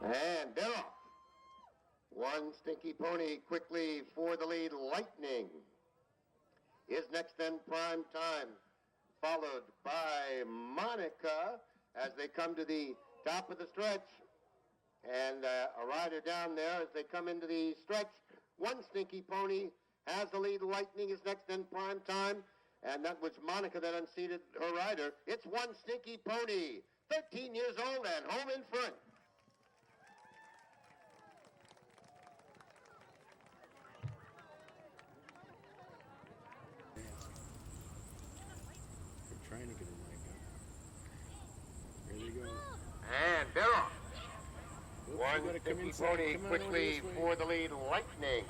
And they're off. One Stinky Pony quickly for the lead. Lightning is next, then Prime Time, followed by Monica as they come to the top of the stretch. And a rider down there as they come into the stretch. One Stinky Pony has the lead. Lightning is next, then Prime Time. And that was Monica that unseated her rider. It's One Stinky Pony, 13 years old and home in front. Trying to get a leg up. There they go. And they're off. One Stinky Pony quickly for the lead. Lightning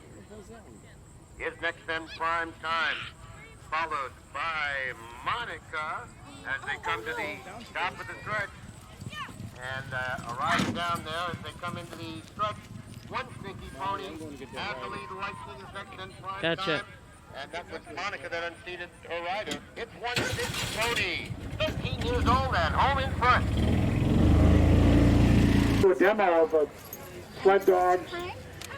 is next, then Prime Time, followed by Monica as they come to the top of the stretch. And a rider down there as they come into the stretch. One Stinky Pony has the lead. Lightning is next, then Prime Time. And that was Monica that unseated her rider. It's One Stinky Pony, 13 years old and home in front. Do a demo of sled dogs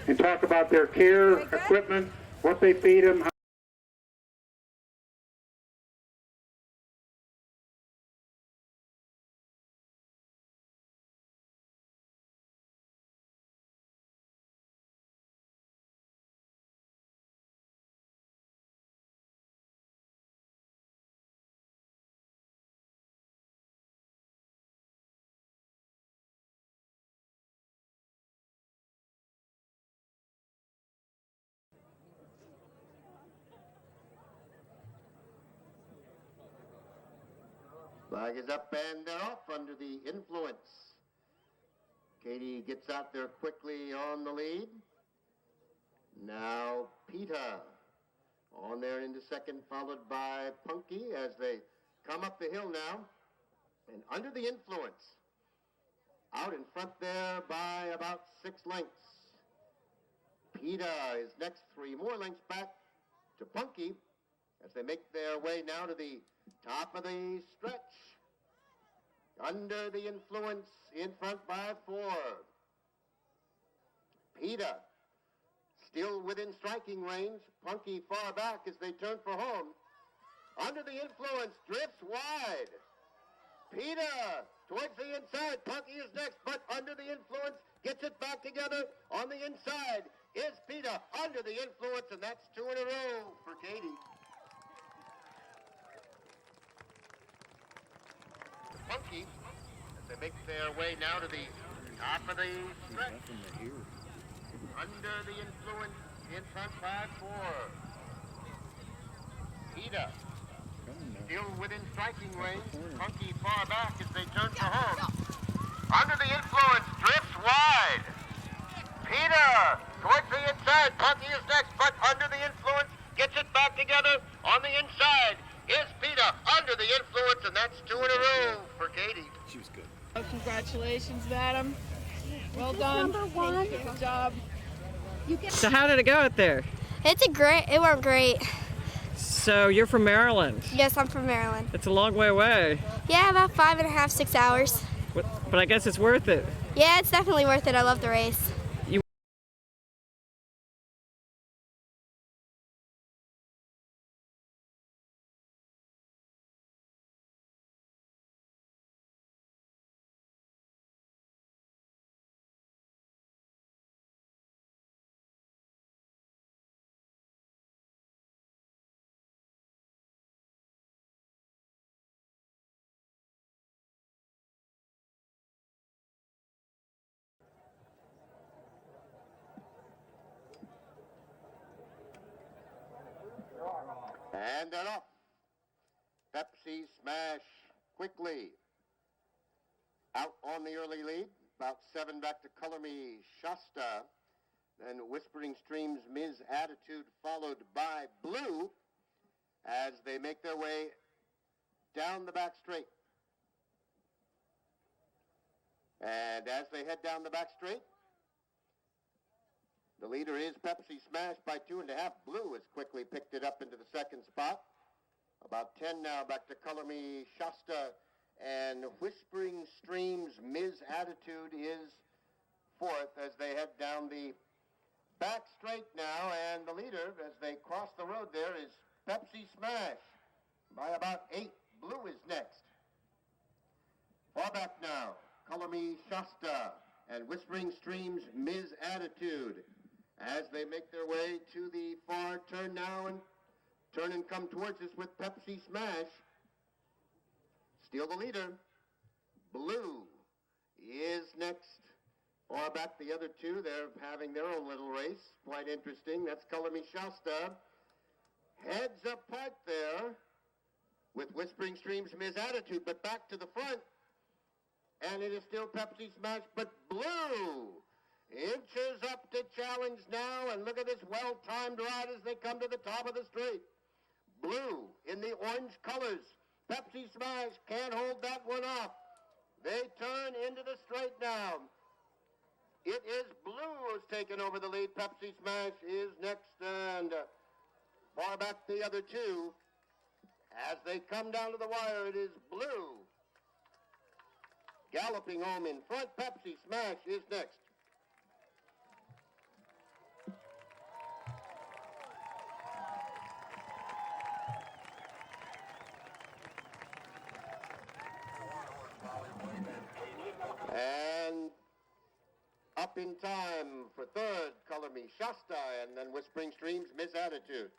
and talk about their care, equipment, what they feed them. Flag is up and they're off under the influence. Katie gets out there quickly on the lead. Now Peta on there into second, followed by Punky as they come up the hill now. And under the influence, out in front there by about 6 lengths. Peta is next, 3 more lengths back to Punky as they make their way now to the top of the stretch. Under the influence, in front by 4. Peta still within striking range. Punky far back as they turn for home. Under the influence, drifts wide. Peta towards the inside. Punky is next, but under the influence, gets it back together. On the inside is Peta under the influence, and that's 2 in a row for Katie. Punky, as they make their way now to the top of the stretch. Under the influence, in front by 4. Peta, still within striking range. Punky far back as they turn for home. Under the influence, drifts wide. Peta towards the inside. Punky is next, but under the influence, gets it back together. On the inside is Peta under the influence, and that's 2 in a row for Katie. She was good. Oh, congratulations, madam. Well done. Number 1. Good job. So how did it go out there? It went great. So you're from Maryland? Yes, I'm from Maryland. It's a long way away. Yeah, about 5.5, 6 hours. But I guess it's worth it. Yeah, it's definitely worth it. I love the race. And they're off. Pepsi Smash quickly. Out on the early lead. About 7 back to Color Me Shasta. Then Whispering Streams Ms. Attitude, followed by Blue as they make their way down the back straight. And as they head down the back straight, the leader is Pepsi Smash by 2.5. Blue has quickly picked it up into the second spot. About 10 now back to Color Me Shasta, and Whispering Streams Ms. Attitude is fourth as they head down the back straight now, and the leader as they cross the road there is Pepsi Smash by about 8. Blue is next. Far back now, Color Me Shasta and Whispering Streams Ms. Attitude as they make their way to the far turn now and turn and come towards us with Pepsi Smash. Still the leader. Blue is next. Far back the other two, they're having their own little race. Quite interesting. That's Color Me Shasta. Heads apart there with Whispering Streams Ms. Attitude, but back to the front. And it is still Pepsi Smash, but Blue inches up to challenge now, and look at this well-timed ride as they come to the top of the straight. Blue in the orange colors. Pepsi Smash can't hold that one off. They turn into the straight now. It is Blue who's taken over the lead. Pepsi Smash is next, and far back the other two. As they come down to the wire, it is Blue galloping home in front. Pepsi Smash is next. And up in time for third, Color Me Shasta, and then Whispering Streams Ms. Attitude.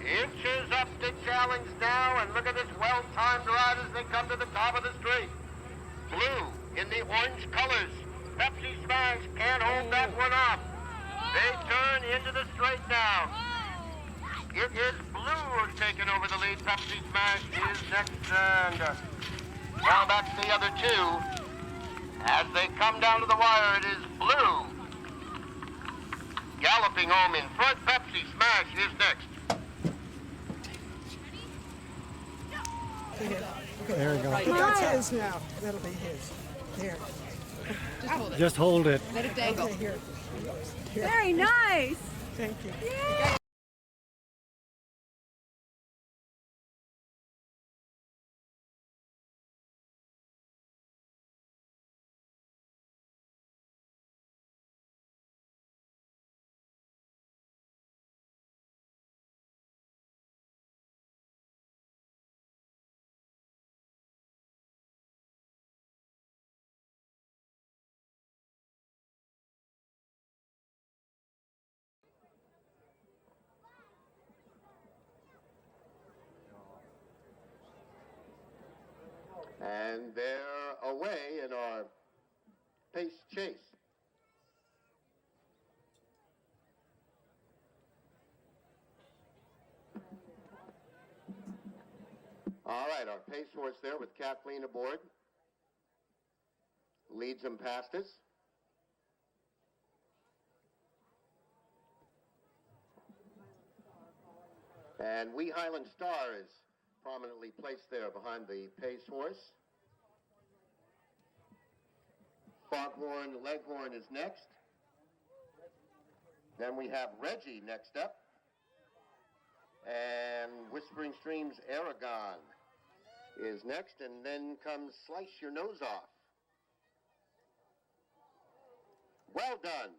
Inches up to challenge now, and look at this well-timed ride as they come to the top of the straight. Blue in the orange colors. Pepsi Smash can't hold that one off. They turn into the straight now. It is Blue who's taken over the lead. Pepsi Smash is next, and now back to the other two. As they come down to the wire, it is Blue galloping home in front. Pepsi Smash is next. There we go. That's his now. That'll be his. Here. Just hold it. Just hold it. Let it dangle. Okay, here. Here. Very nice. Thank you. Yay. And they're away in our pace chase. All right, our pace horse there with Kathleen aboard. Leads them past us. And Wee Highland Star is prominently placed there behind the pace horse. Foghorn Leghorn is next. Then we have Reggie next up. And Whispering Streams Aragon is next. And then comes Slice Your Nose Off. Well done.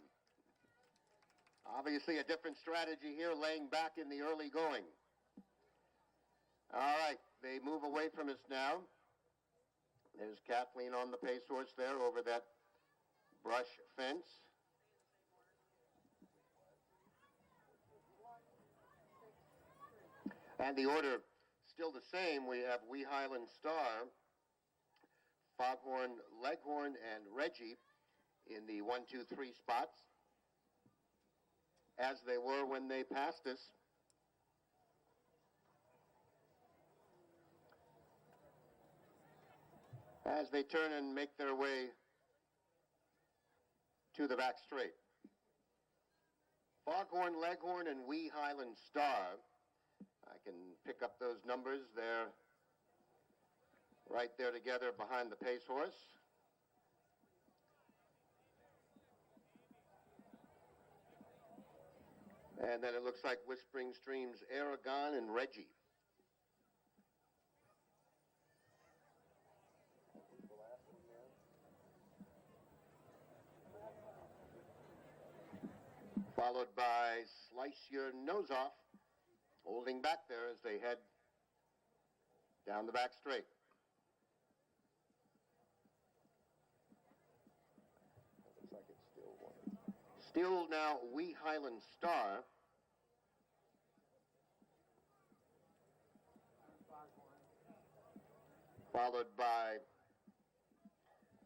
Obviously a different strategy here, laying back in the early going. All right, they move away from us now. There's Kathleen on the pace horse there over that brush fence. And the order still the same. We have Wee Highland Star, Foghorn Leghorn, and Reggie in the 1, 2, 3 spots, as they were when they passed us. As they turn and make their way to the back straight. Foghorn Leghorn and Wee Highland Star. I can pick up those numbers. They're right there together behind the pace horse. And then it looks like Whispering Streams, Aragon and Reggie. Followed by Slice Your Nose Off, holding back there as they head down the back straight. Looks like it's still one. Still now Wee Highland Star. Followed by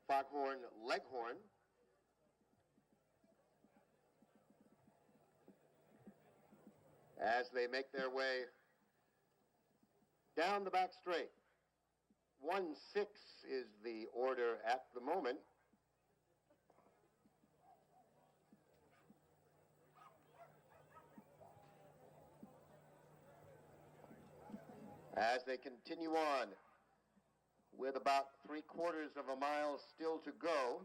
Foghorn Leghorn. As they make their way down the back straight. 1-6 is the order at the moment. As they continue on with about 3/4 of a mile still to go.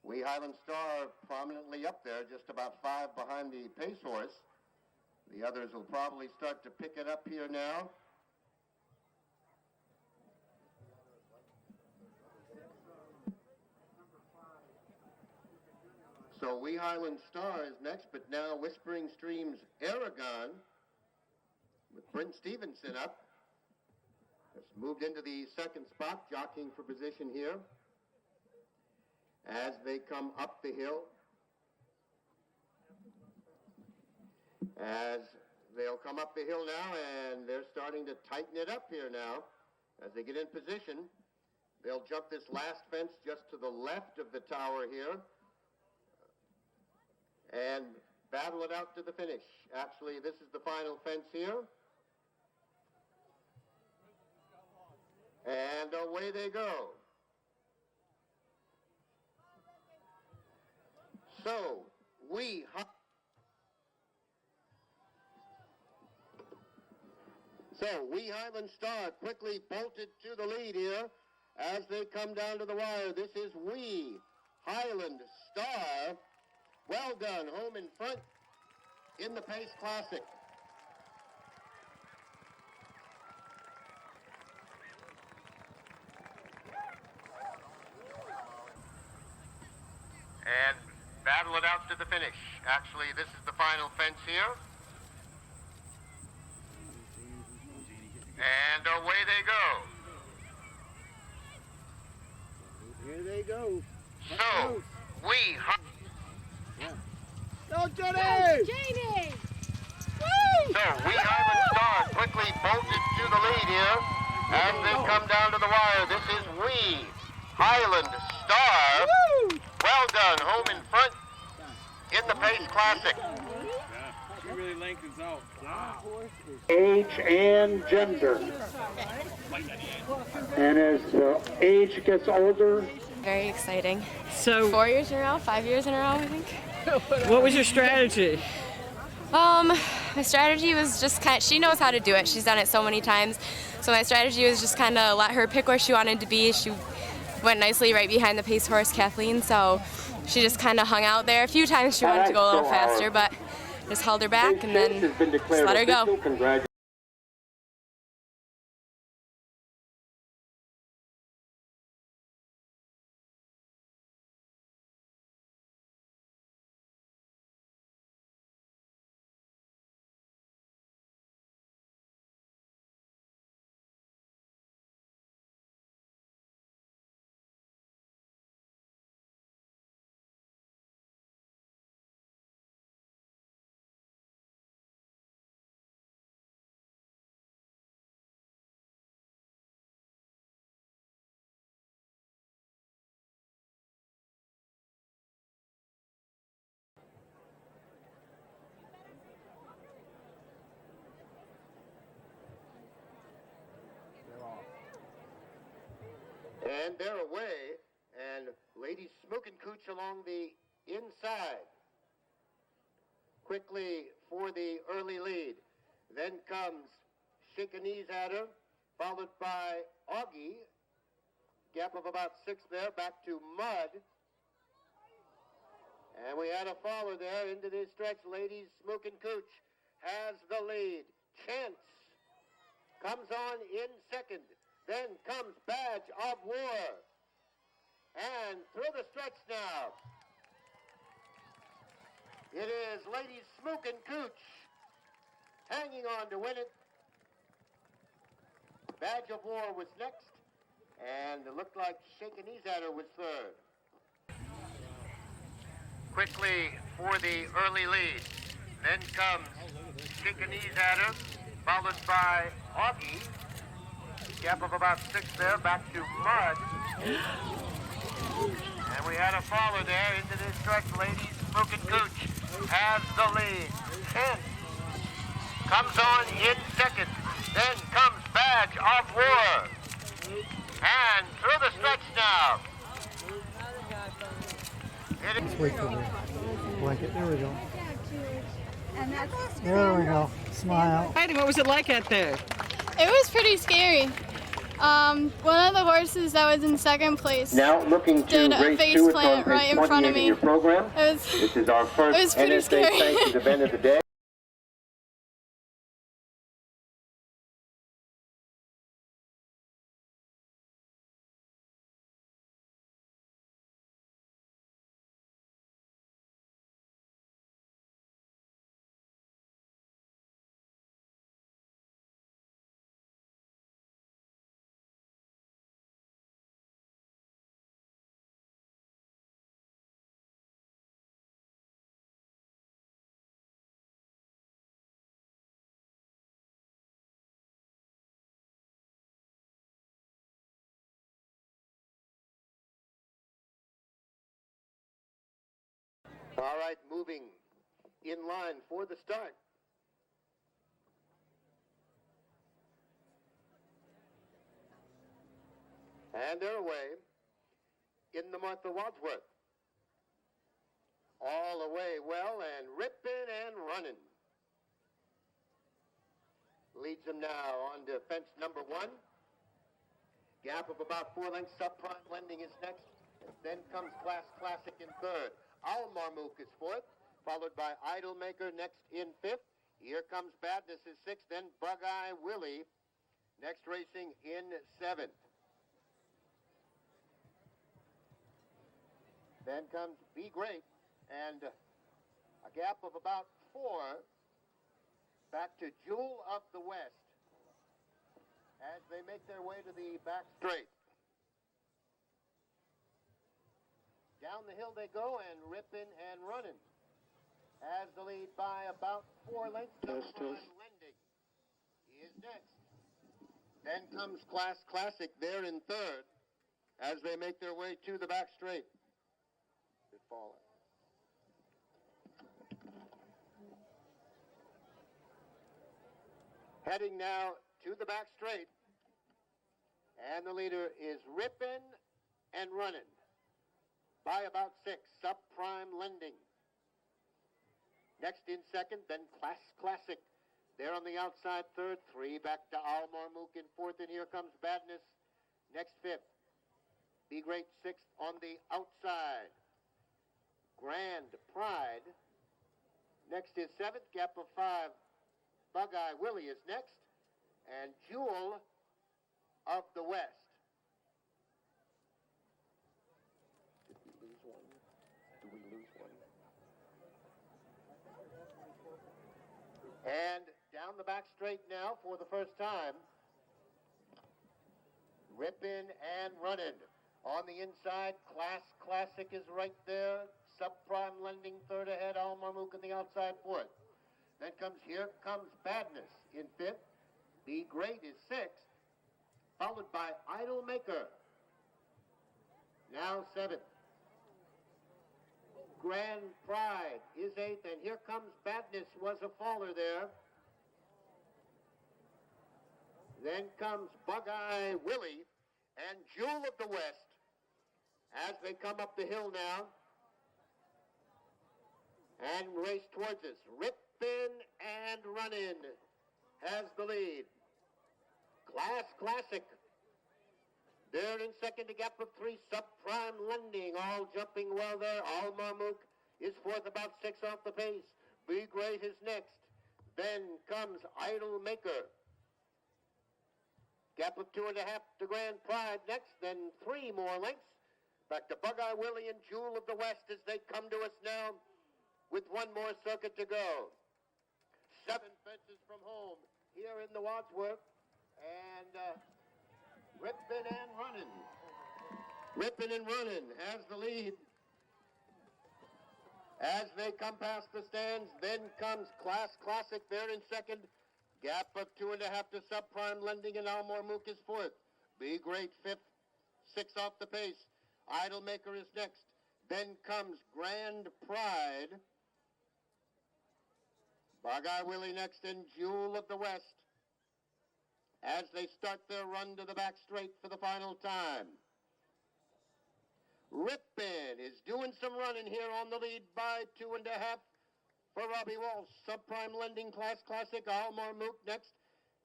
Wee Highland Star prominently up there, just about 5 behind the pace horse. The others will probably start to pick it up here now. So Wee Highland Star is next, but now Whispering Streams Aragon with Brent Stevenson up. Has moved into the second spot, jockeying for position here. As they come up the hill, as they'll come up the hill now, and they're starting to tighten it up here now. As they get in position, they'll jump this last fence just to the left of the tower here and battle it out to the finish. Actually, this is the final fence here. And away they go. So, Wee Highland Star quickly bolted to the lead here as they come down to the wire. This is Wee Highland Star. Well done, home in front in the Pace Classic. And battle it out to the finish. Actually, this is the final fence here. And away they go. Here they go. So, Wee Go, Johnny! Janie! So, Wee Highland Star quickly bolted to the lead here as they come down to the wire. This is Wee Highland Star. Woo! Well done, home in front in the Pace Classic. Yeah, she really lengthens out. Age and gender. And as the age gets older, Very exciting. So 4 years in a row, 5 years in a row, I think. what was your strategy? My strategy was just she knows how to do it. She's done it so many times. So my strategy was just kind of let her pick where she wanted to be. She went nicely right behind the pace horse, Kathleen. So she just kind of hung out there. A few times she wanted to go a little faster, but just held her back and then just let her go. And they're away, and Lady Smokin' Cooch along the inside. Quickly for the early lead. Then comes Shake a Knees at her, followed by Augie. Gap of about 6 there, back to Mud. And we had a follower there into this stretch. Ladies, Smook and Cooch has the lead. Chance comes on in second. Then comes Badge of War. And through the stretch now, it is Ladies Smook and Cooch hanging on to win it. Badge of War was next, and it looked like Shaking Knees at Her was third. Quickly for the early lead. Then comes Shaking Knees at Her, followed by Augie. Gap of about 6 there, back to Mud. And we had a follow there into this stretch. Ladies, Smook and Cooch has the lead. 10 comes on in second. Then comes Badge of War. And through the stretch now. Let's wait for the blanket. There we go. There we go. Smile. Heidi, what was it like out there? It was pretty scary. One of the horses that was in second place Now looking to did a race face 2, it's plant on right in front of 28 in me. your program. This is our first pretty NSA scary. sanctioned event of the day. All right, moving in line for the start. And they're away in the month of Wadsworth. All away well and ripping and running. Leads them now on to fence number 1. Gap of about 4 lengths. Subprime Lending is next. And then comes Class Classic in third. Al Marmook is fourth, followed by Idolmaker next in fifth. Here comes Badness is sixth, then Bug-Eye Willie next racing in seventh. Then comes Be Great, and a gap of about 4 back to Jewel of the West as they make their way to the back straight. Down the hill they go and ripping and running. Has the lead by about 4 lengths. Subprime Lending is next. Then comes Class Classic there in third as they make their way to the back straight. Good falling. Heading now to the back straight. And the leader is ripping and running by about 6, Subprime Lending. Next in second, then Class Classic. There on the outside, third. 3 back to Al Marmook in fourth, and here comes Badness. Next fifth. Be Great sixth on the outside. Grand Pride. Next is seventh, gap of 5. Bug-Eye Willie is next. And Jewel of the West. And down the back straight now for the first time. Ripping and running. On the inside, Class Classic is right there. Subprime Lending third ahead. Al Marmook on the outside fourth. Then comes Here Comes Badness in fifth. Be Great is sixth. Followed by Idolmaker. Now seventh. Grand Pride is eighth, and Here Comes Badness was a faller there. Then comes Bug-Eye Willie and Jewel of the West as they come up the hill now and race towards us. Rippin' and Runnin' has the lead. Class Classic. There in second, a gap of 3, Subprime Lending, all jumping well there. Al Marmook is fourth, about 6 off the pace. Be Great is next. Then comes Idle Maker. Gap of 2.5 to Grand Pride next, then 3 more lengths. Back to Bug-Eye Willie and Jewel of the West as they come to us now with 1 more circuit to go. 7 fences from home here in the Wadsworth. And Rippin' and Runnin'. Rippin' and Runnin' has the lead. As they come past the stands, then comes Class Classic there in second. Gap of 2.5 to Subprime Lending, and Almore Mook is fourth. Be Great fifth, 6 off the pace. Idle Maker is next. Then comes Grand Pride. Bug-Eye Willie next, and Jewel of the West as they start their run to the back straight for the final time. Rippin' is doing some running here on the lead by 2.5 for Robbie Walsh. Subprime Lending, Class Classic, Almar Mook next,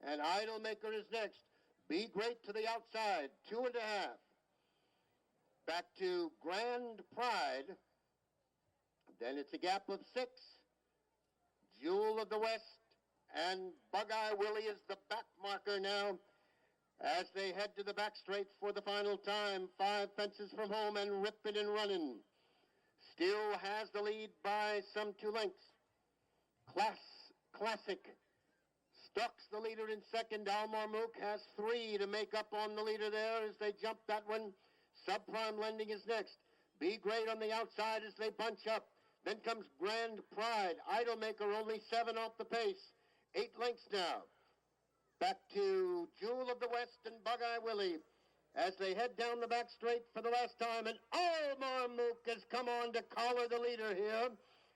and Idle Maker is next. Be Great to the outside, 2.5. Back to Grand Pride. Then it's a gap of 6. Jewel of the West and Bug-Eye Willie is the back marker now as they head to the back straight for the final time. 5 fences from home, and Rippin' and Runnin' still has the lead by some 2 lengths. Classic stalks the leader in second. Almar Mook has 3 to make up on the leader there as they jump that one. Subprime Lending is next. Be Great on the outside as they bunch up. Then comes Grand Pride. Idle Maker only 7 off the pace. 8 lengths now. Back to Jewel of the West and Bug-Eye Willie as they head down the back straight for the last time. And Almar Mook has come on to collar the leader here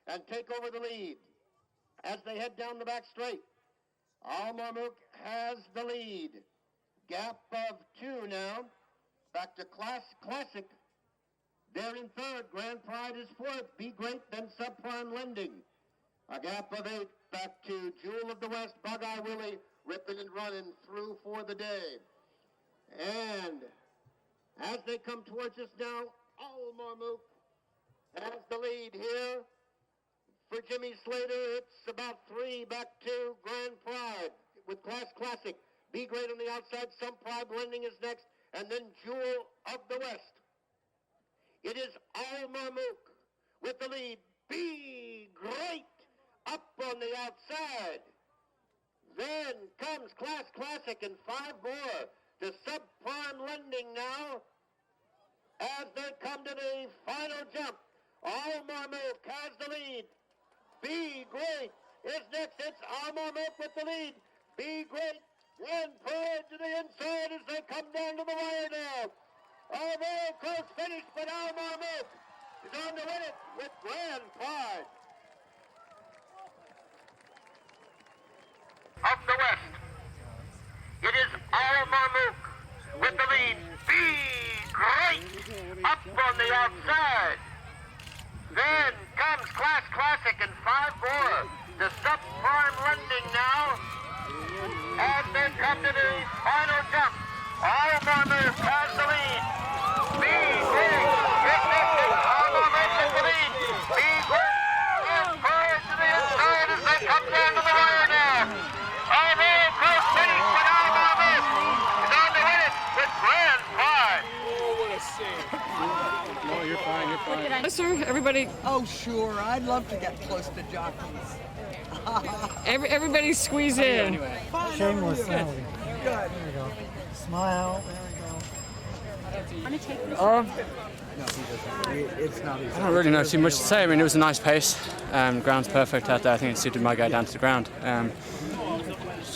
and take over the lead as they head down the back straight. Almar Mook has the lead. Gap of 2 now. Back to Classic. They're in third. Grand Pride is fourth. Be Great, then Subprime Lending. A gap of 8 back to Jewel of the West, Bug-Eye Willie, Rippin' and Runnin' through for the day. And as they come towards us now, Almar Mook has the lead here. For Jimmy Slater, it's about 3 back to Grand Pride with Class Classic. Be Great on the outside, Subprime Lending is next, and then Jewel of the West. It is Almar Mook with the lead. Be Great up on the outside. Then comes Class Classic and 5 more to Subprime Lending now as they come to the final jump. Almar Mook has the lead. Be Great is next. It's Almar Mook with the lead. Be Great, Grand Pride to the inside as they come down to the wire now. A very close finish, but Almar Mook is on to win it with Grand Pride. Of the West, it is Almar Mook with the lead. Be Great up on the outside. Then comes Class Classic and 5 more to Subprime Lending now as they come to the final jump. Almar Mook has the lead. Be Great is next. Almar Mook has the lead. Be Great and Pride to the inside as they come down to the wire now. A very close finish, but Almar Mook is on to win it with Grand Pride. Oh, what a save. No, you're fine, you're fine. Sir, everybody, Oh, sure. I'd love to get close to jockeys. everybody squeeze in. Fine, Shameless. how are you? Good. Good. There we go. Smile. There we go. It's not easy. I don't really know too much to say. I mean, it was a nice pace. Ground's perfect out there. I think it suited my guy down to the ground.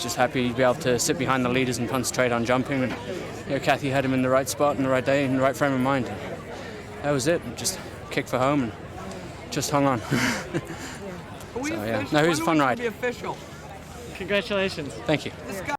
Just happy to be able to sit behind the leaders and concentrate on jumping. And Kathy had him in the right spot, in the right day, in the right frame of mind. That was it. Just kicked for home and just hung on. Are we So, yeah. official? No, it was a fun When are we ride. gonna be official? Congratulations. Thank you. This guy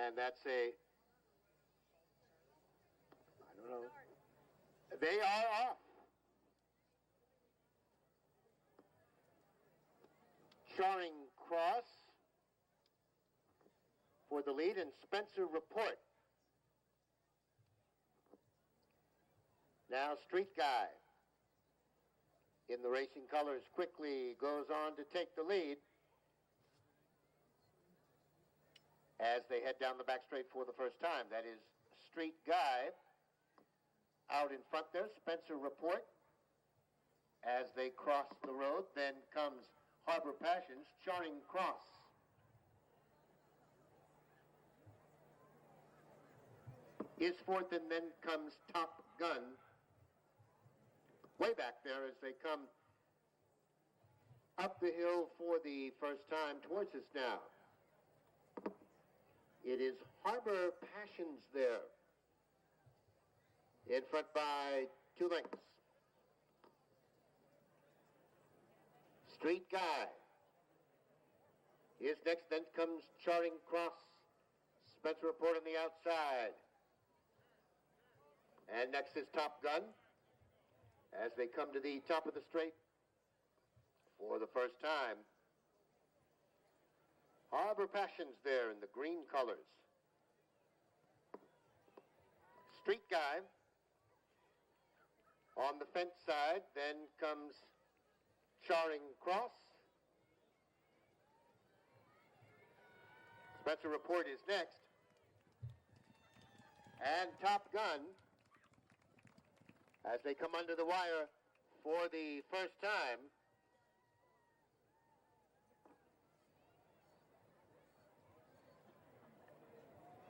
And that's I don't know. They are off. Charing Cross for the lead, and Spencer Report. Now Street Guy in the racing colors quickly goes on to take the lead as they head down the back straight for the first time. That is Street Guy out in front there. Spencer Report as they cross the road. Then comes Harbor Passions, Charing Cross. Is fourth, and then comes Top Gun way back there as they come up the hill for the first time towards us now. It is Harbor Passions there, in front by 2 lengths. Street Guy is next, then comes Charing Cross. Spencer Report on the outside. And next is Top Gun as they come to the top of the straight for the first time. Harbor Passions there in the green colors. Street Guy on the fence side, then comes Charing Cross. Spencer Report is next. And Top Gun as they come under the wire for the first time.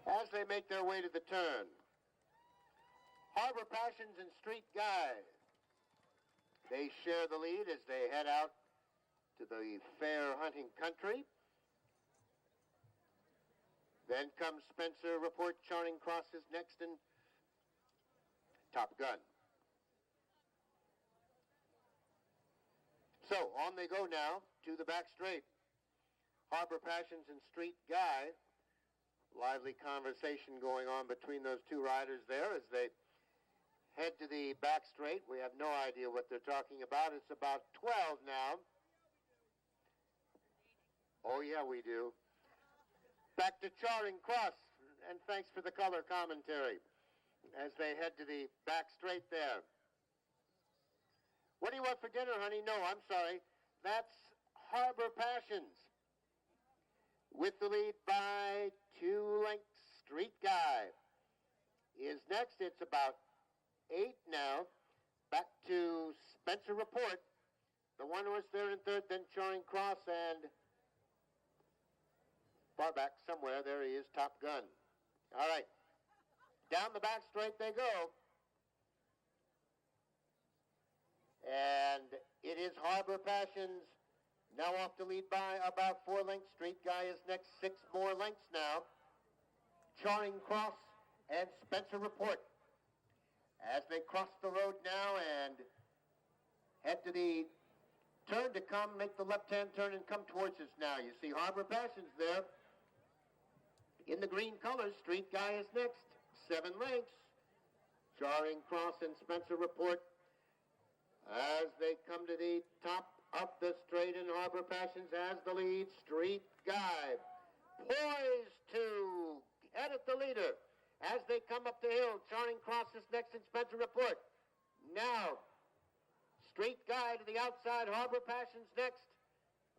As they make their way to the turn, Harbor Passions and Street Guy, they share the lead as they head out to the fair hunting country. Then comes Spencer Report. Charing Cross is next, and Top Gun. So on they go now to the back straight. Harbor Passions and Street Guy. Lively conversation going on between those two riders there as they head to the back straight. We have no idea what they're talking about. It's about 12 now. Oh yeah, we do. Back to Charing Cross, and thanks for the color commentary as they head to the back straight there. What do you want for dinner, honey? No, I'm sorry. That's Harbor Passions with the lead by 2 lengths. Street Guy is next. It's about 8 now. Back to Spencer Report. The one horse there in third, then Charing Cross, and far back somewhere, there he is, Top Gun. All right. Down the back straight they go. And it is Harbor Passions now off to lead by about 4 lengths. Street Guy is next, 6 more lengths now. Charing Cross and Spencer Report as they cross the road now and head to the turn to come, make the left-hand turn and come towards us now. You see Harbor Passions there in the green colors. Street Guy is next, 7 lengths. Charing Cross and Spencer Report as they come to the top of the straight, and Harbor Passions has the lead. Street Guy poised to head at the leader as they come up the hill. Charing Cross is next, and Spencer Report. Now, Street Guy to the outside, Harbor Passions next.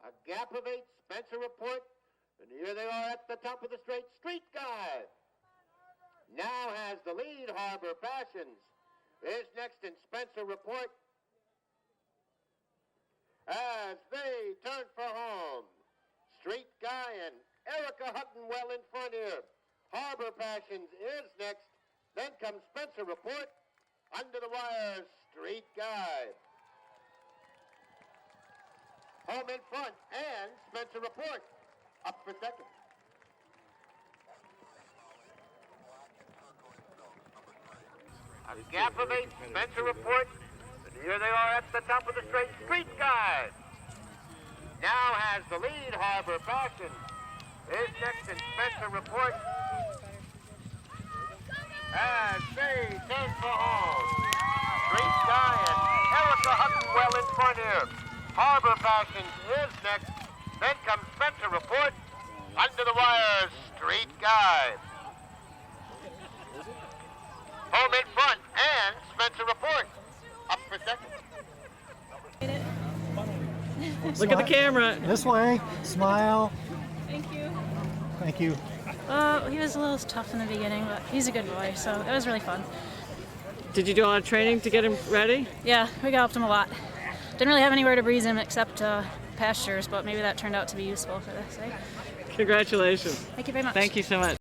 A gap of 8, Spencer Report. And here they are at the top of the straight. Street Guy now has the lead. Harbor Passions is next, and Spencer Report as they turn for home. Street Guy and Erica Hutton well in front here. Harbor Passions is next. Then comes Spencer Report. Under the wire, Street Guy. Home in front, and Spencer Report up for second. A gap of 8, Spencer Report. And here they are at the top of the straight. Street Guy now has the lead. Harbor Passions is next, and Spencer Report away, turn for home. Straight Guy and Erica Hutton well in front here. Harbor Fashions is next. Then comes Spencer Report. Under the wire, Straight Guy. Home in front, and Spencer Report up for second. Look at the camera. This way. Smile. Thank you. Thank you. He was a little tough in the beginning, but he's a good boy, so it was really fun. Did you do a lot of training to get him ready? Yeah, we galloped him a lot. Didn't really have anywhere to breeze him except pastures, but maybe that turned out to be useful for this, eh? Congratulations. Thank you very much. Thank you so much.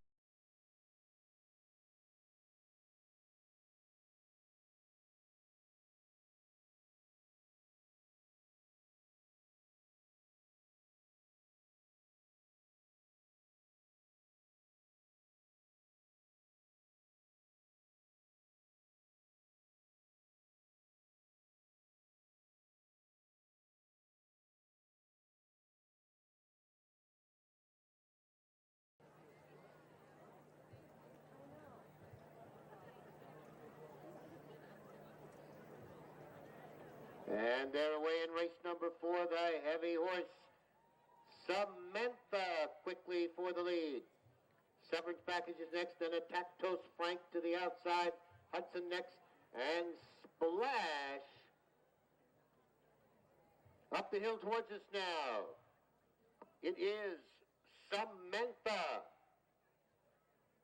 And they're away in race number 4, the heavy horse, Samantha, quickly for the lead. Severance Package is next, then Attack Toast Frank to the outside, Hudson next, and Splash up the hill towards us now. It is Samantha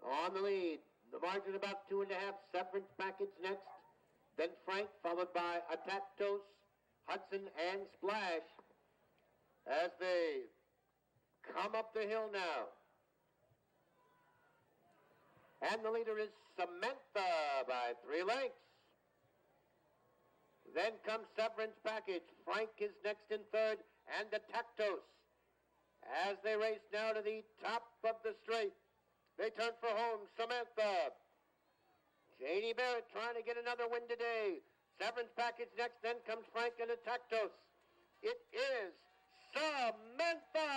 on the lead. The margin about 2.5. Severance Package next, then Frank, followed by Attack Toast, Hudson, and Splash as they come up the hill now. And the leader is Samantha by 3 lengths. Then comes Severance Package. Frank is next in third, and Attack Toast. As they race now to the top of the straight, they turn for home. Samantha. Janie Barrett trying to get another win today. Severance Package next, then comes Frank and Attack Toast. It is Samantha!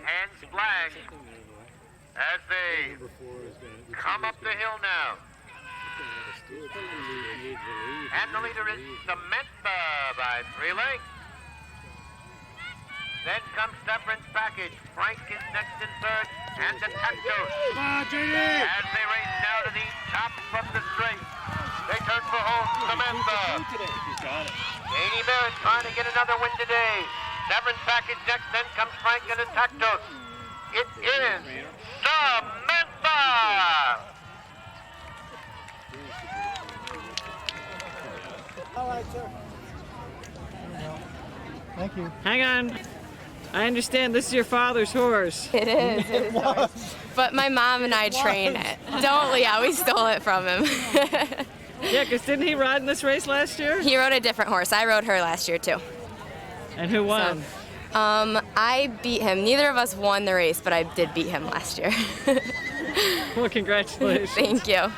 And Splash as they come up the hill now. And the leader is Samantha by 3 lengths. Then comes Severance Package. Frank is next in third, and Attack Toast. As they race now to the top of the straight, they turn for home. Samantha. Janie Barrett trying to get another win today. Severance Package next, then comes Frank and Attack Toast. It is Samantha! All right, sir. Thank you. Hang on. I understand this is your father's horse. It is. It is. But my mom and I train it. Yeah, we stole it from him. Yeah, because didn't he ride in this race last year? He rode a different horse. I rode her last year, too. And who won? So, I beat him. Neither of us won the race, but I did beat him last year. Well, congratulations. Thank you.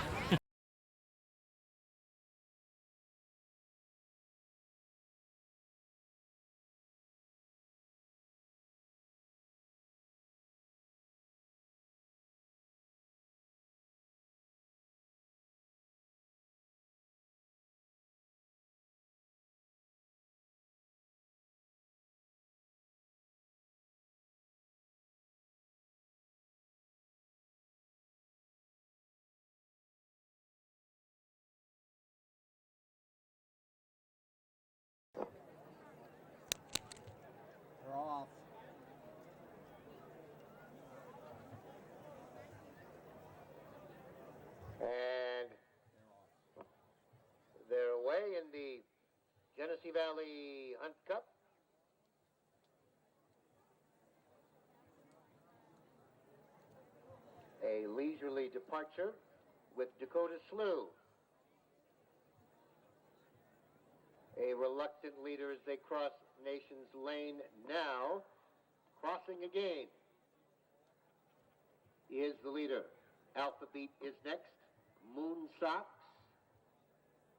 They're off. And they're away in the Genesee Valley Hunt Cup. A leisurely departure with Dakota Slough. A reluctant leader as they cross Nation's Lane now. Crossing again is the leader. Alpha Beat is next. Moon Socks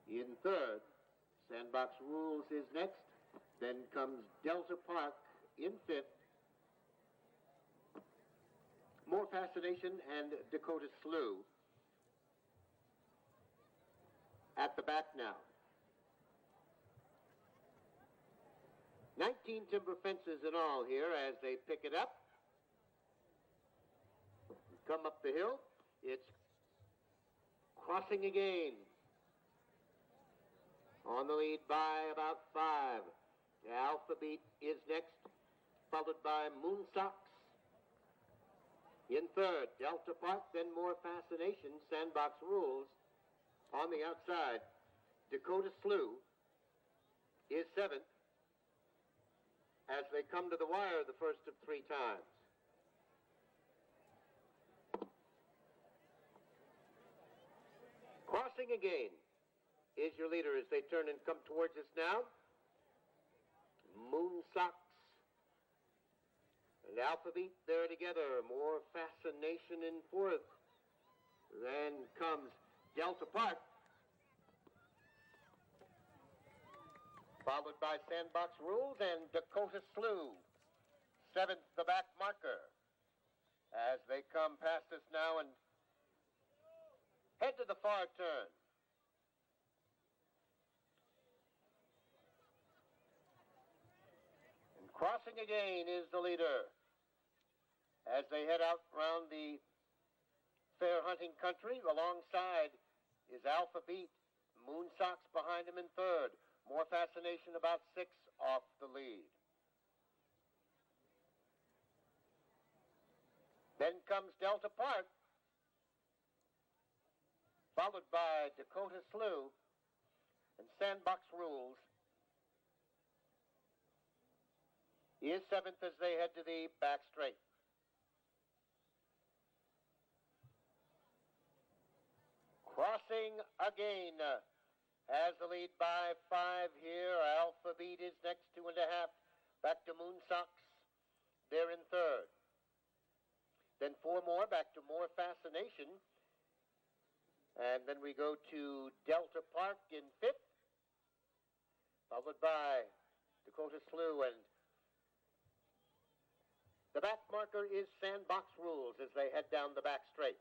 in third. Sandbox Rules is next. Then comes Delta Park in fifth. More Fascination and Dakota Slough at the back now. 19 timber fences in all here as they pick it up. Come up the hill. It's crossing again. On the lead by about 5. Alpha Beat is next, followed by Moon Socks. In third, Delta Park, then More Fascination, Sandbox Rules. On the outside, Dakota Slough is 7th as they come to the wire the first of 3 times. Crossing again is your leader as they turn and come towards us now. Moon Socks and Alpha Beat there together. More Fascination in fourth. Then comes Delta Park, followed by Sandbox Rules and Dakota Slough. 7th, the back marker, as they come past us now and head to the far turn. And crossing again is the leader as they head out round the fair hunting country. Alongside is Alpha Beat. Moon Socks behind him in third. More Fascination about 6 off the lead. Then comes Delta Park, followed by Dakota Slough and Sandbox Rules is 7th as they head to the back straight. Crossing again has the lead by 5 here. Alpha Beat is next, 2.5. Back to Moon Socks. They're in third. Then 4 more, back to More Fascination. And then we go to Delta Park in 5th, followed by Dakota Slough, and the back marker is Sandbox Rules as they head down the back straight.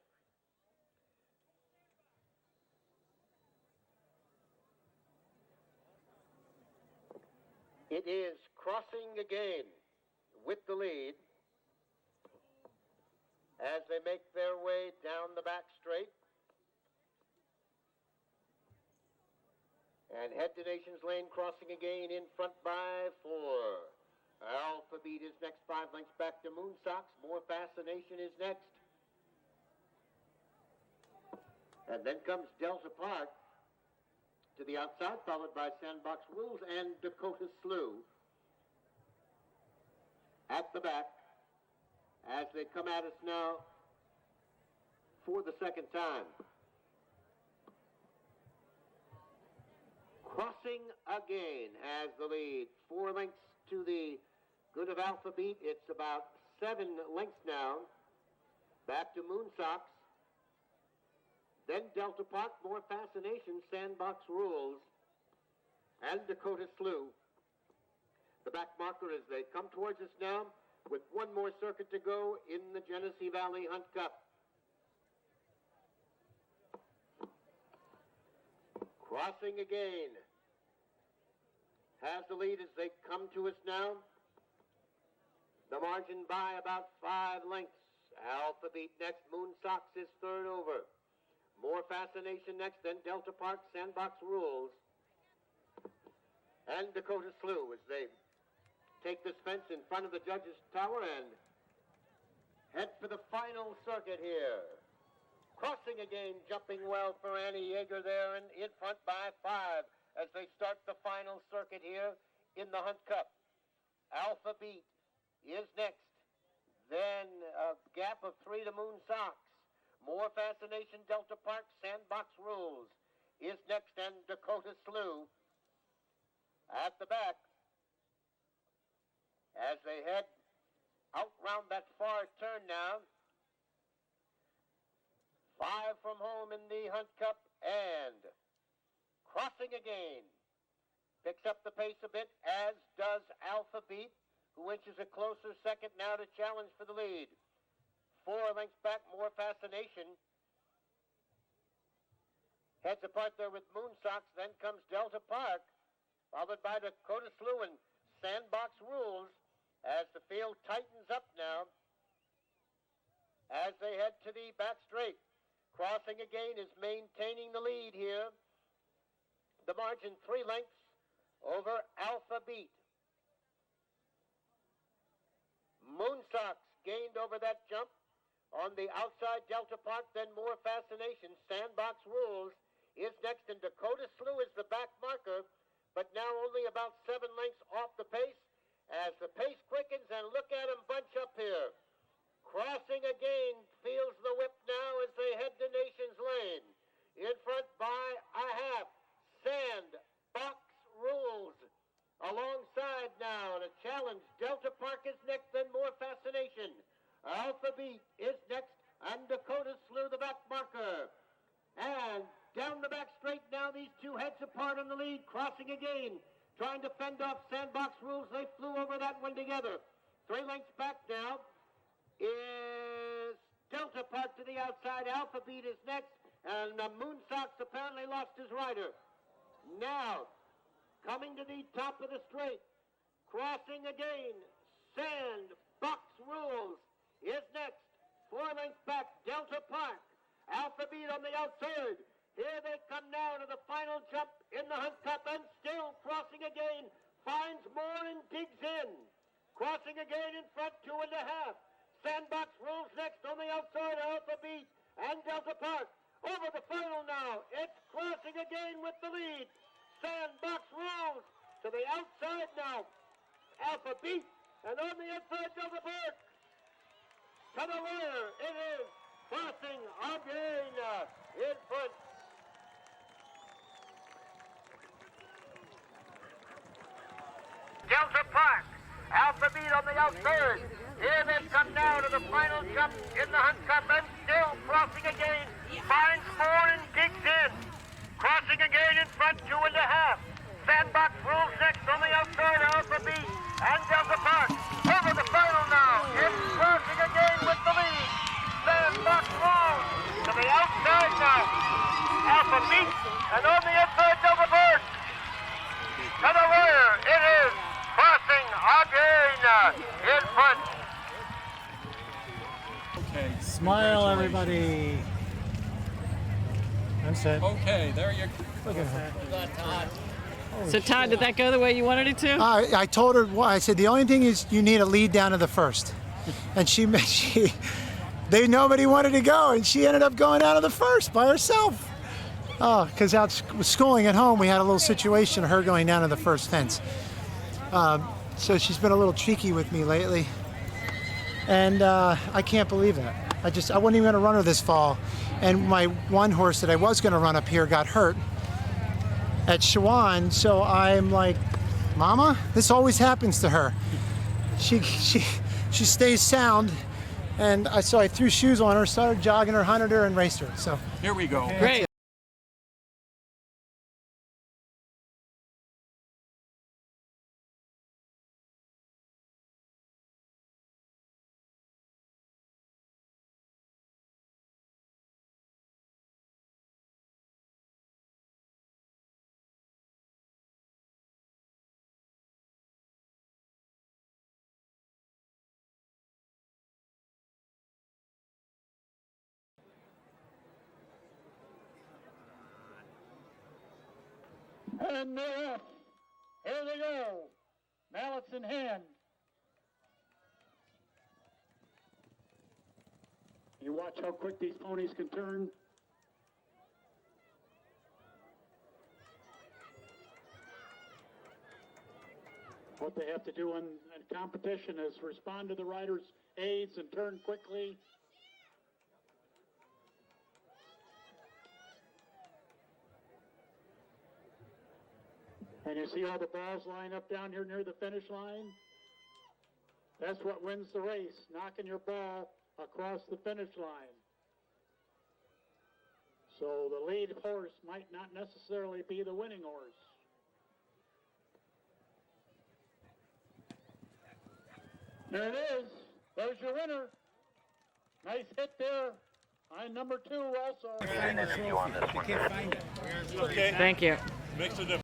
It is crossing again with the lead as they make their way down the back straight and head to Nation's Lane, crossing again in front by 4. Alpha Beat is next, 5 lengths back to Moon Socks. More Fascination is next. And then comes Delta Park to the outside, followed by Sandbox Rules and Dakota Slough at the back as they come at us now for the second time. Crossing again has the lead. 4 lengths to the good of Alpha Beat. It's about 7 lengths now. Back to Moon Socks. Then Delta Park, More Fascination, Sandbox Rules, and Dakota Slough. The back marker as they come towards us now with 1 more circuit to go in the Genesee Valley Hunt Cup. Crossing again has the lead as they come to us now. The margin by about 5 lengths. Alpha Beat next, Moon Socks is third over. More Fascination next, then Delta Park, Sandbox Rules, and Dakota Slough as they take this fence in front of the judges' tower and head for the final circuit here. Crossing again, jumping well for Annie Yeager there and in front by 5 as they start the final circuit here in the Hunt Cup. Alpha Beat is next. Then a gap of 3 to Moon Socks. More Fascination, Delta Park, Sandbox Rules is next, and Dakota Slew at the back as they head out round that far turn now. 5 from home in the Hunt Cup, and crossing again. Picks up the pace a bit, as does Alpha Beat, who inches a closer second now to challenge for the lead. 4 lengths back, More Fascination. Heads apart there with Moonsocks, then comes Delta Park, followed by Dakota Slew and Sandbox Rules, as the field tightens up now as they head to the back straight. Crossing again is maintaining the lead here. The margin 3 lengths over Alpha Beat. Moonsocks gained over that jump. On the outside, Delta Park, then More Fascination. Sandbox Rules is next, and Dakota Slew is the back marker, but now only about 7 lengths off the pace. As the pace quickens, and look at them bunch up here. Crossing again, feels the whip now as they head to Nations Lane. In front by a half. Sandbox Rules alongside now. And a challenge. Delta Park is next, then More Fascination. Alpha Beat is next, and Dakota Slew the back marker. And down the back straight now, these two heads apart on the lead. Crossing again, trying to fend off Sandbox Rules. They flew over that one together. 3 lengths back now is Delta Park to the outside. Alpha Beat is next, and Moonsocks apparently lost his rider. Now, coming to the top of the straight, crossing again, Sandbox Rules is next. 4 lengths back, Delta Park. Alpha Beat on the outside. Here they come now to the final jump in the Hunt Cup, and still crossing again, finds more and digs in. Crossing again in front, 2.5. Sandbox Rules next on the outside, Alpha Beat and Delta Park. Over the final now, it's crossing again with the lead. Sandbox Rules to the outside now, Alpha Beat, and on the inside, Delta Park. To the wire, it is crossing again in front. Delta Park, Alpha Beat on the outside. Here they've come now to the final jump in the Hunt Cup, and still crossing again. Finds more and digs in. Crossing again in front, 2.5. Sandbox Rules next on the outside, Alpha Beat and Delta Park. Over the final now. It's crossing again with the lead. Sandbox Rules to the outside now. Alpha Beat, and on the inside, Delta Park. To the wire, it is crossing again in front. Okay. Smile, everybody. That's it. Okay, there you Look at her. So Todd, did that go the way you wanted it to? I told her, I said, the only thing is you need a lead down to the first. And nobody wanted to go, and she ended up going down to the first by herself. Oh, because out schooling at home, we had a little situation of her going down to the first fence. So she's been a little cheeky with me lately. And I can't believe that. I wasn't even going to run her this fall. And my one horse that I was going to run up here got hurt at Shawan, so I'm like, Mama, this always happens to her. She stays sound, and I threw shoes on her, started jogging her, hunted her, and raced her. So Here we go. Great. And they're off. Here they go. Mallets in hand. You watch how quick these ponies can turn. What they have to do in competition is respond to the rider's aids and turn quickly. And you see all the balls line up down here near the finish line? That's what wins the race, knocking your ball across the finish line. So the lead horse might not necessarily be the winning horse. There it is. There's your winner. Nice hit there. On number 2 also. Find the trophy. I can't find it. Okay. Thank you. Makes a difference.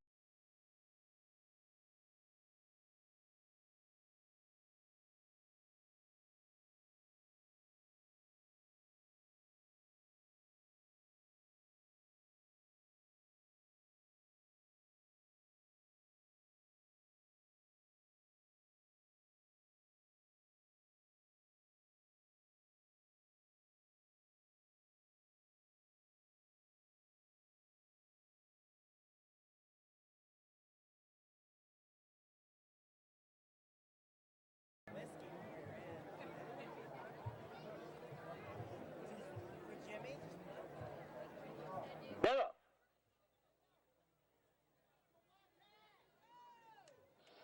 Bella.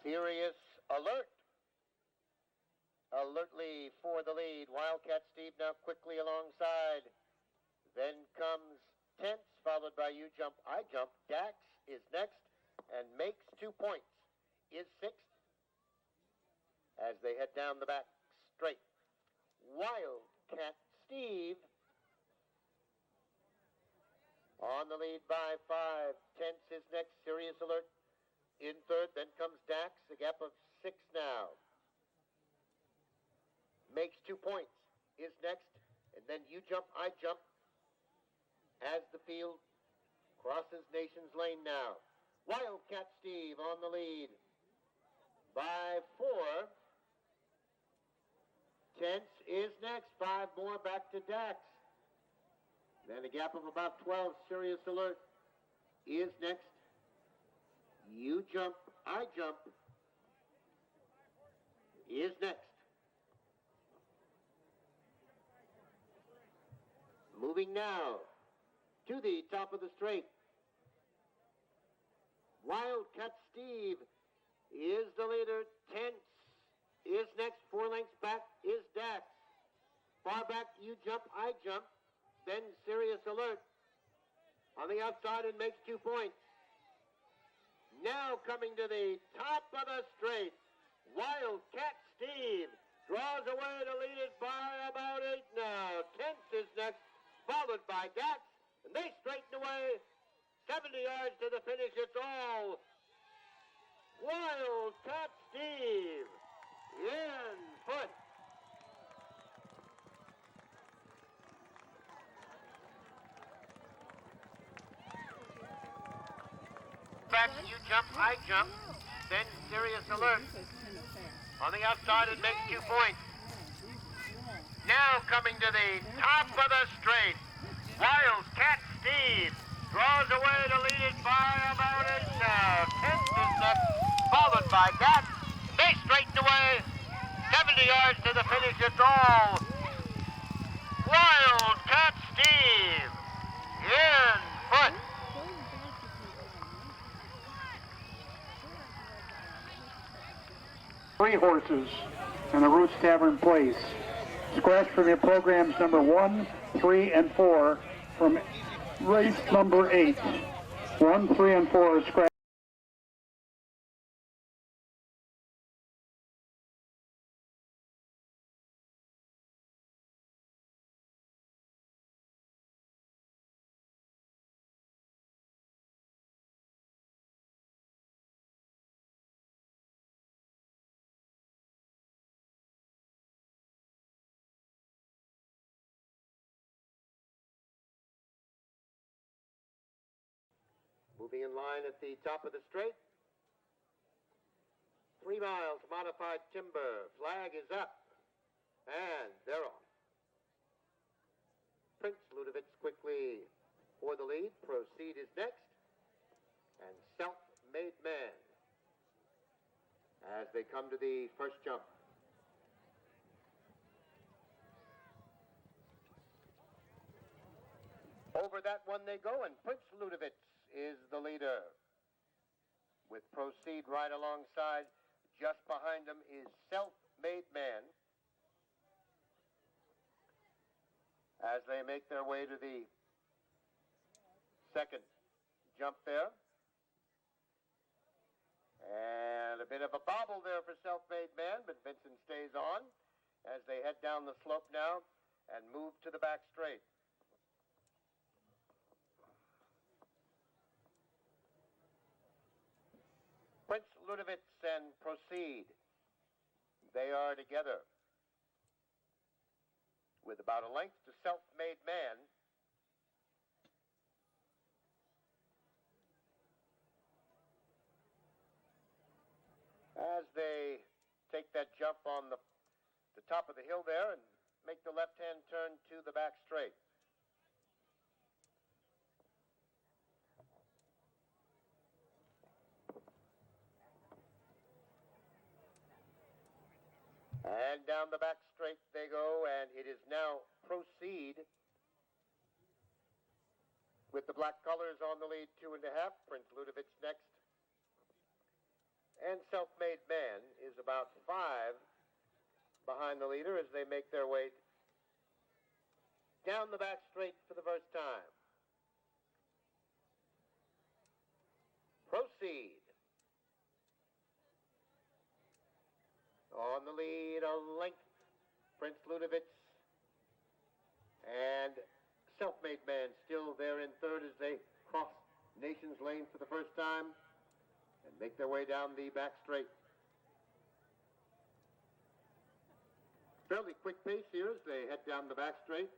Serious alert. Alertly for the lead. Wildcat Steve now quickly alongside. Then comes Tense, followed by You Jump, I Jump. Dax is next and makes 2 points. Is 6th as they head down the back straight. Wildcat Steve on the lead by 5. Tense is next. Serious Alert in 3rd. Then comes Dax, a gap of 6 now. Makes 2 points. Is next. And then You Jump, I Jump as the field crosses Nation's Lane now. Wildcat Steve on the lead by 4. Tense is next. 5 more back to Dax. Then a gap of about 12. Serious Alert is next. You Jump, I Jump is next. Moving now to the top of the straight. Wildcat Steve is the leader. Tense is next. 4 lengths back is Dax. Far back, You Jump, I Jump. Then Serious Alert on the outside and makes 2 points. Now coming to the top of the straight. Wildcat Steve draws away to lead it by about 8 now. Tense is next, followed by Dax. And they straighten away 70 yards to the finish. It's all Wildcat Steve in foot. Back, You Jump, I Jump. Then Serious Alert on the outside and makes 2 points. Now coming to the top of the straight. Wildcat Steve draws away to lead it by about 8 now. Tenth is next, followed by Dax. They straighten away 70 yards to the finish. It's all Wildcat Steve in foot. Three horses in the Roots Tavern place. Scratch from your programs number 1, 3, and 4 from race number 8. 1, 3, and 4 are scratch. Moving in line at the top of the straight. 3 miles, modified timber. Flag is up. And they're off. Prince Ludovitz quickly for the lead. Proceed is next. And Self-Made Man as they come to the first jump. Over that one they go, and Prince Ludovitz is the leader. with Proceed right alongside. Just behind them is Self-Made Man. As they make their way to the second jump there. And a bit of a bobble there for Self-Made Man, but Vincent stays on as they head down the slope now and move to the back straight. Prince Ludovitz and Proceed, they are together with about a length to Self-Made Man. As they take that jump on the top of the hill there and make the left-hand turn to the back straight. And down the back straight they go, and it is now Proceed with the black colors on the lead, 2.5. Prince Ludovitz next. And Self-Made Man is about 5 behind the leader as they make their way down the back straight for the first time. Proceed. On the lead, a length, Prince Ludovitz. And Self-Made Man still there in third as they cross Nation's Lane for the first time and make their way down the back straight. Fairly quick pace here as they head down the back straight.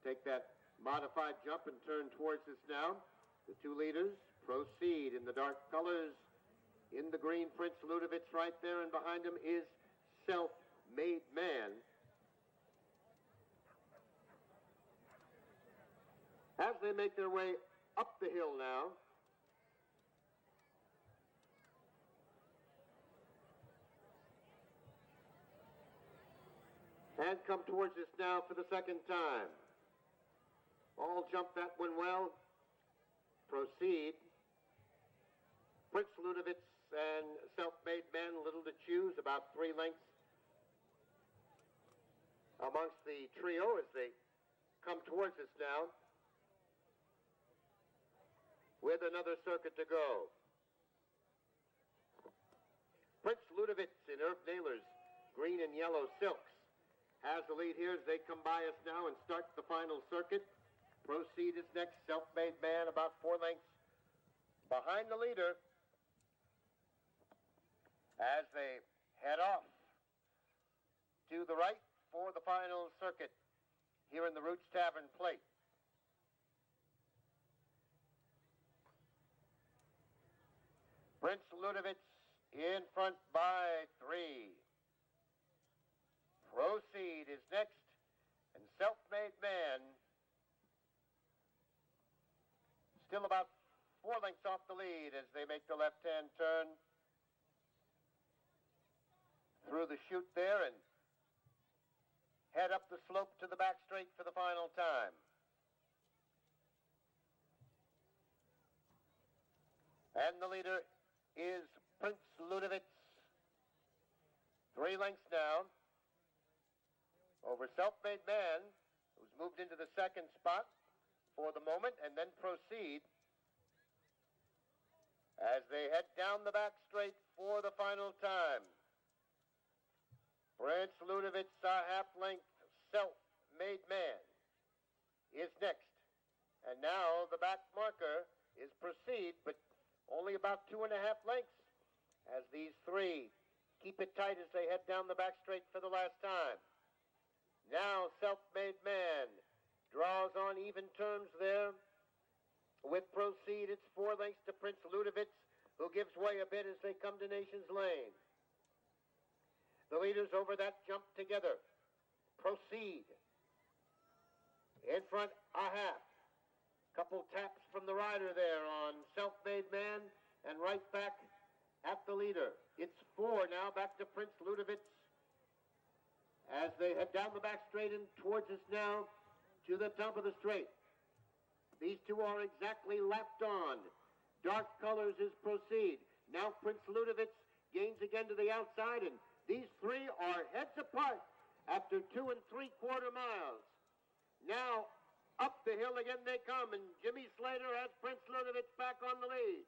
Take that modified jump and turn towards us now. The two leaders Proceed in the dark colors. In the green, Prince Ludovitz right there, and behind him is Self-Made Man. As they make their way up the hill now, and come towards us now for the second time. All jump that one well. Proceed. Prince Ludovitz and Self-Made Man, a little to choose, about 3 lengths amongst the trio as they come towards us now with another circuit to go. Prince Ludovitz in Irv Naylor's green and yellow silks has the lead here as they come by us now and start the final circuit. Proceed is next. Self-Made Man about 4 lengths behind the leader as they head off to the right for the final circuit here in the Roots Tavern plate. Prince Ludovitz in front by 3. Proceed is next, and Self-Made Man still about 4 lengths off the lead as they make the left-hand turn through the chute there and head up the slope to the back straight for the final time. And the leader is Prince Ludovitz. 3 lengths now over Self-Made Man, who's moved into the second spot for the moment, and then Proceed as they head down the back straight for the final time. Prince Ludovitz, a half-length Self-Made Man is next. And now the back marker is Proceed, but only about 2.5 lengths as these 3 keep it tight as they head down the back straight for the last time. Now Self-Made Man draws on even terms there with Proceed. It's 4 lengths to Prince Ludovitz, who gives way a bit as they come to Nation's Lane. The leaders over that jump together. Proceed. In front, a half. Couple taps from the rider there on Self-Made Man, and right back at the leader. It's 4 now, back to Prince Ludovitz as they head down the back straight and towards us now to the top of the straight. These two are exactly lapped on. Dark colors is Proceed. Now Prince Ludovic gains again to the outside, and these three are heads apart after 2 3/4 miles. Now up the hill again they come, and Jimmy Slater has Prince Ludovic back on the lead.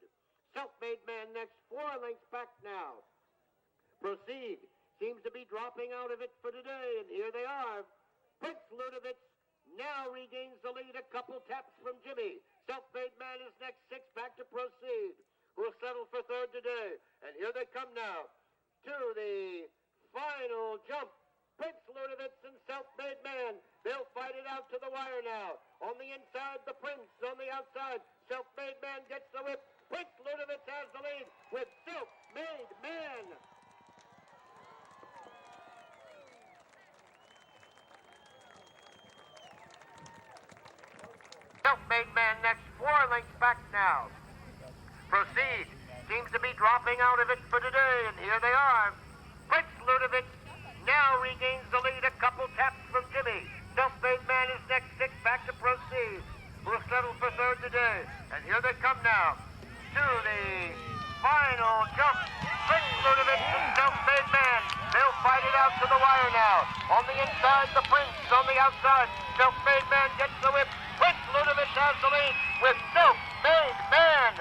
Self-Made Man next, 4 lengths back now. Proceed seems to be dropping out of it for today, and here they are. Prince Ludovic now regains the lead, a couple taps from Jimmy. Self-Made Man is next, 6 back to Proceed, who will settle for third today. And here they come now to the final jump. Prince Ludovic and Self-Made Man. They'll fight it out to the wire now. On the inside, the Prince. On the outside, Self-Made Man gets the whip. Prince Ludovic has the lead with Self-Made Man. Self-Made Man next, 4 lengths back now. Proceed seems to be dropping out of it for today, and here they are. Prince Ludovic now regains the lead, a couple taps from Jimmy. Self-Made Man is next, 6 back to Proceed, who will settle for third today. And here they come now to the final jump. Prince Ludovic and Self-Made Man. They'll fight it out to the wire now. On the inside, the Prince. On the outside, Self-Made Man gets the whip. Prince Ludovic has the lead with Self-Made Man.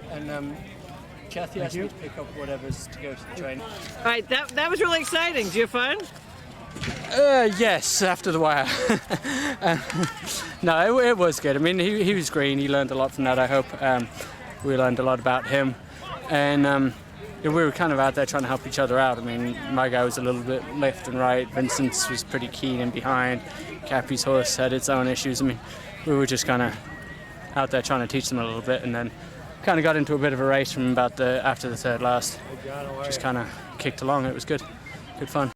And Kathy asked me to pick up whatever's to go to the train. All right, that was really exciting. Did you have fun? Yes, after the wire. No, it was good. I mean, he was green. He learned a lot from that, I hope. We learned a lot about him. And we were kind of out there trying to help each other out. I mean, my guy was a little bit left and right. Vincent's was pretty keen and behind. Cappy's horse had its own issues. I mean, we were just kind of out there trying to teach them a little bit, and then kind of got into a bit of a race from about after the third last. Just kind of kicked along. It was good fun.